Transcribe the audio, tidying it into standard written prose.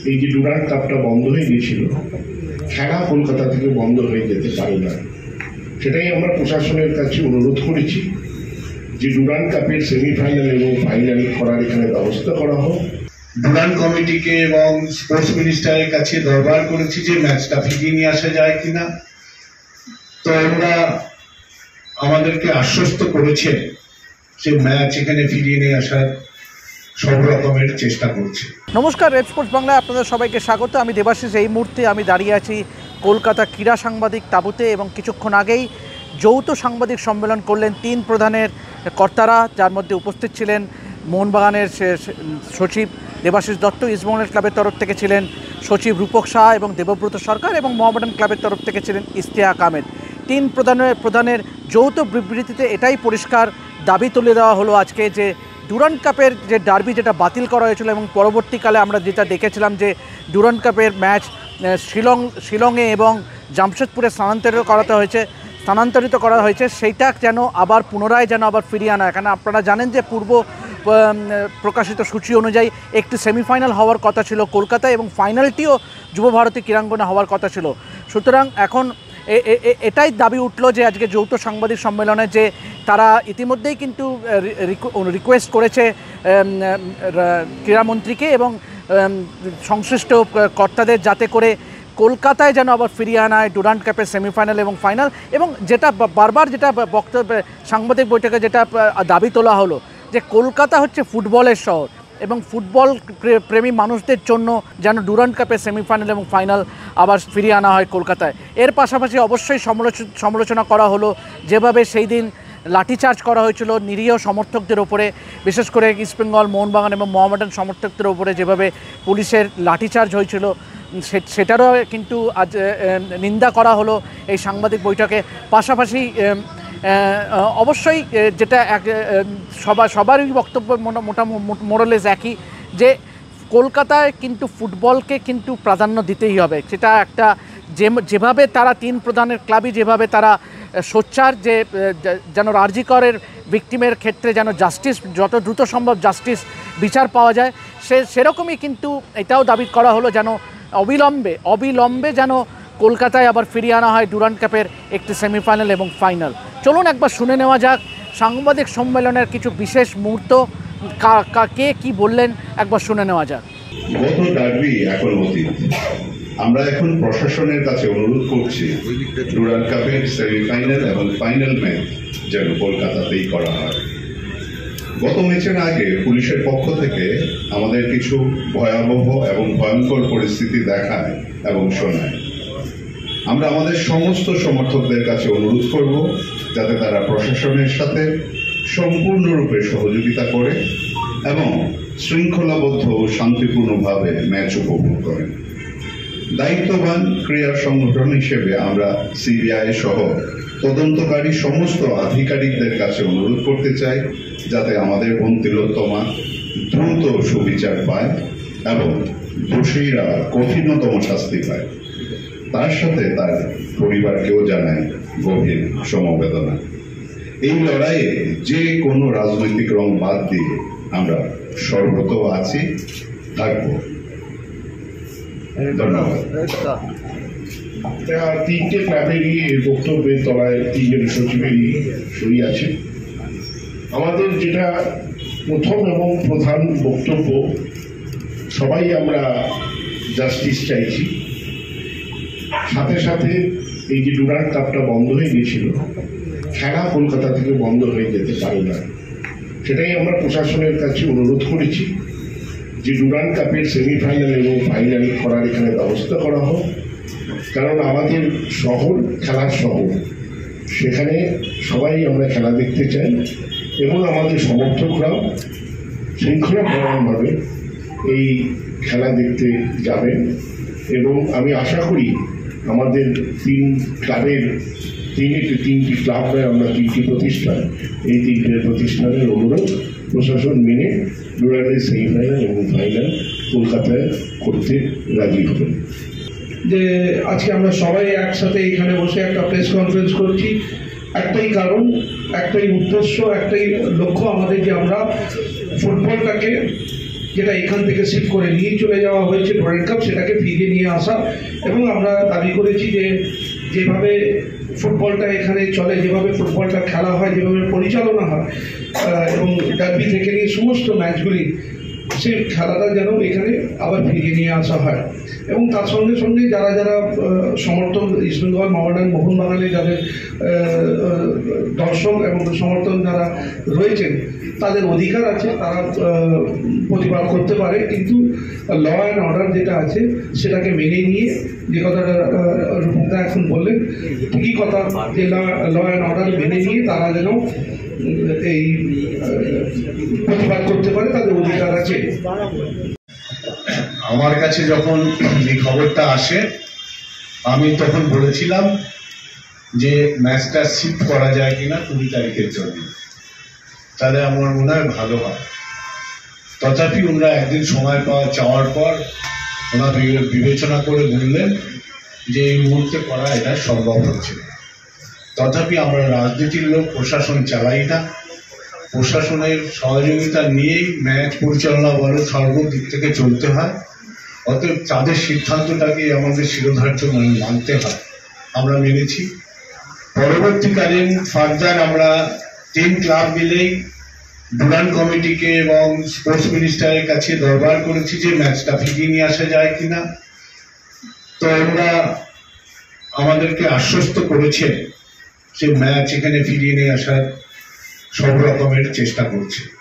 এই যে ডুরান্ড কাপটা বন্ধ হয়ে গিয়েছিল, খেলা কলকাতা থেকে বন্ধ হয়ে যেতে পারে না। সেটাই আমরা প্রশাসনের কাছে অনুরোধ করেছি যে ডুরান্ড কাপের সেমিফাইনাল এবং ফাইনাল করার এখানে ব্যবস্থা করা হোক। ডুরান্ড কমিটিকে এবং স্পোর্টস মিনিস্টারের কাছে দরবার করেছি যে ম্যাচটা ফিরিয়ে নিয়ে আসা যায় কিনা। তো ওরা আমাদেরকে আশ্বস্ত করেছেন যে ম্যাচ এখানে ফিরিয়ে নিয়ে আসার সব রকমের চেষ্টা করছে। নমস্কার, রেড স্পোর্টস বাংলায় আপনাদের সবাইকে স্বাগত। আমি দেবাশিস। এই মুহূর্তে আমি দাঁড়িয়ে আছি কলকাতা ক্রীড়া সাংবাদিক তাঁবুতে এবং কিছুক্ষণ আগেই যৌথ সাংবাদিক সম্মেলন করলেন তিন প্রধানের কর্তারা, যার মধ্যে উপস্থিত ছিলেন মোহনবাগানের সচিব দেবাশিস দত্ত, ইস্টবেঙ্গল ক্লাবের তরফ থেকে ছিলেন সচিব রূপক শাহ এবং দেবব্রত সরকার, এবং মোহামেডান ক্লাবের তরফ থেকে ছিলেন ইশতিয়াক আহমেদ। তিন প্রধানের যৌথ বিবৃতিতে এটাই পরিষ্কার দাবি তুলে দেওয়া হলো আজকে যে ডুরান্ড কাপের যে ডার্বি যেটা বাতিল করা হয়েছিল এবং পরবর্তীকালে আমরা যেটা দেখেছিলাম যে ডুরান্ড কাপের ম্যাচ শিলংয়ে এবং জামশেদপুরে স্থানান্তরিত করা হয়েছে সেইটা যেন আবার পুনরায় আবার ফিরিয়ে আনা। এখানে আপনারা জানেন যে পূর্ব প্রকাশিত সূচি অনুযায়ী একটি সেমিফাইনাল হওয়ার কথা ছিল কলকাতায় এবং ফাইনালটিও যুবভারতী ক্রীড়াঙ্গনে হওয়ার কথা ছিল। সুতরাং এখন এটাই দাবি উঠল যে আজকে যৌথ সাংবাদিক সম্মেলনে যে তারা ইতিমধ্যেই কিন্তু রিকোয়েস্ট করেছে ক্রীড়ামন্ত্রীকে এবং সংশ্লিষ্ট কর্তাদের যাতে করে কলকাতায় যেন আবার ফিরিয়ে আনা হয় ডুরান্ড কাপের সেমিফাইনাল এবং ফাইনাল। এবং যেটা বারবার যেটা বক্তব্য সাংবাদিক বৈঠকে যেটা দাবি তোলা হলো যে কলকাতা হচ্ছে ফুটবলের শহর এবং ফুটবল প্রেমী মানুষদের জন্য যেন ডুরান্ড কাপের সেমিফাইনাল এবং ফাইনাল আবার ফিরিয়ে আনা হয় কলকাতায়। এর পাশাপাশি অবশ্যই সমালোচনা করা হলো যেভাবে সেই দিন লাঠিচার্জ করা হয়েছিল নিরীহ সমর্থকদের ওপরে, বিশেষ করে ইস্টবেঙ্গল, মোহনবাগান এবং মোহামেডান সমর্থকদের ওপরে যেভাবে পুলিশের লাঠিচার্জ হয়েছিল সেটারও কিন্তু আজ নিন্দা করা হলো এই সাংবাদিক বৈঠকে। পাশাপাশি অবশ্যই যেটা সবারই বক্তব্য মোরালেস একই, যে কলকাতায় কিন্তু ফুটবলকে কিন্তু প্রাধান্য দিতেই হবে। সেটা একটা যেভাবে তারা তিন প্রধানের ক্লাবই যেভাবে তারা সোচ্চার যে যেন আরজিকরের ভিকটিমের ক্ষেত্রে যেন জাস্টিস যত দ্রুত সম্ভব বিচার পাওয়া যায়, সেরকমই কিন্তু এটাও দাবি করা হলো যেন অবিলম্বে যেন কলকাতায় আবার ফিরিয়ে আনা হয় ডুরান্ড কাপের একটি সেমিফাইনাল এবং ফাইনাল। চলুন একবার শুনে নেওয়া যাক সাংবাদিক সম্মেলনের কিছু বিশেষ মুহূর্ত, কে কি বললেন একবার শুনে নেওয়া যাক। গত ডার্বি এখন অতীত। আমরা এখন প্রশাসনের কাছে অনুরোধ করছি ডুরান্ড কাপের সেমিফাইনাল এবং ফাইনাল ম্যাচ যেন কলকাতাতেই করা হয়। গত ম্যাচের আগে পুলিশের পক্ষ থেকে আমাদের কিছু ভয়াবহ এবং ভয়ঙ্কর পরিস্থিতি দেখায় এবং শোনায়। আমরা আমাদের সমস্ত সমর্থকদের কাছে অনুরোধ করব যাতে তারা প্রশাসনের সাথে সম্পূর্ণরূপে সহযোগিতা করে এবং শৃঙ্খলাবদ্ধ ও শান্তিপূর্ণভাবে ম্যাচ উপভোগ করেন। দায়িত্ববান ক্রীড়া সংগঠন হিসেবে আমরা সিবিআই সহ তদন্তকারী সমস্ত আধিকারিকদের কাছে অনুরোধ করতে চাই যাতে আমাদের বোন তিলোত্তমা দ্রুত সুবিচার পায় এবং দোষীরা কঠিনতম শাস্তি পায়। তার সাথে তার পরিবারকেও জানায় গভীর সমবেদনা। এই লড়াইয়ে যে কোনো রাজনৈতিক রং বাদ দিয়ে আমরা সর্বত আছি, থাকবো। ধন্যবাদ। তিনটে ক্লাবেরই বক্তব্যের তলায় তিনজন সচিবেরই সই আছে। আমাদের যেটা প্রথম এবং প্রধান বক্তব্য, সবাই আমরা জাস্টিস চাইছি। সাথে সাথে এই যে ডুরান্ড কাপটা বন্ধ হয়ে গিয়েছিল, খেলা কলকাতা থেকে বন্ধ হয়ে যেতে পারে না। সেটাই আমরা প্রশাসনের কাছে অনুরোধ করেছি যে ডুরান্ড কাপের সেমিফাইনাল এবং ফাইনাল করার এখানে ব্যবস্থা করা হোক। কারণ আমাদের শহর খেলার শহর, সেখানে সবাই আমরা খেলা দেখতে চাই এবং আমাদের সমর্থকরাও শৃঙ্খলাপরায়ণভাবে এই খেলা দেখতে যাবেন। এবং আমি আশা করি আমাদের তিনটি ক্লাব নয়, আমরা তিনটি প্রতিষ্ঠান, এই তিনটে প্রতিষ্ঠানের অনুরোধ প্রশাসন মেনে ডুরান্ডের সেমিফাইনাল এবং ফাইনাল কলকাতায় করতে রাজি হবেন। যে আজকে আমরা সবাই একসাথে এখানে বসে একটা প্রেস কনফারেন্স করছি, একটাই কারণ, একটাই উদ্দেশ্য, একটাই লক্ষ্য আমাদের, যে আমরা ফুটবলটাকে যেটা এখান থেকে শিফট করে নিয়ে চলে যাওয়া হয়েছে ডুরান্ড কাপ, সেটাকে ফিরিয়ে নিয়ে আসা। এবং আমরা দাবি করেছি যে যেভাবে ফুটবলটা এখানে চলে, যেভাবে ফুটবলটা খেলা হয়, যেভাবে পরিচালনা হয় এবং ডার্বি থেকে নিয়ে সমস্ত ম্যাচগুলি, সেই খেলাটা যেন এখানে আবার ফিরিয়ে নিয়ে আসা হয়। এবং তার সঙ্গে সঙ্গে যারা যারা সমর্থন ইস্টবেঙ্গল, মোহামেডান, মোহনবাগানে যাদের দর্শক এবং সমর্থন যারা রয়েছেন, তাদের অধিকার আছে, তারা প্রতিবাদ করতে পারে, কিন্তু ল অ্যান্ড অর্ডার যেটা আছে সেটাকে মেনে নিয়ে, যে কথাটা রূপদা এখন বললেন ঠিকই কথা, যে ল অ্যান্ড অর্ডার মেনে নিয়ে তারা যেন এই প্রতিবাদ করতে পারে, তাদের অধিকার আছে। আমার কাছে যখন এই খবরটা আসে, আমি তখন বলেছিলাম যে ম্যাচটা শিফট করা যায় কিনা 20 তারিখের জন্য, তাহলে আমার মনে হয় ভালো হয়। তথাপি ওনারা একদিন সময় চাওয়ার পর ওনারা বিবেচনা করে বললেন যে এই মুহূর্তে করা এটা সম্ভব হচ্ছে না। তথাপি আমরা রাজনীতির লোক, প্রশাসন চালাই না, প্রশাসনের সহযোগিতা নিয়েই ম্যাচ পরিচালনা বলো সর্বদিক থেকে চলতে হয়। অতএব তাদের সিদ্ধান্তটাকে আমাদের শিরোধার্য মানতে হয়, আমরা মেনেছি। পরবর্তীকালীন ফার্দার আমরা 3 ক্লাব মিলেই ডুরান্ড কমিটিকে এবং স্পোর্টস মিনিস্টারের কাছে দরবার করেছি যে ম্যাচটা ফিরিয়ে নিয়ে আসা যায় কিনা। তো আমরা আমাদেরকে আশ্বস্ত করেছে যে ম্যাচ এখানে ফিরিয়ে নিয়ে আসার সব রকমের চেষ্টা করছে।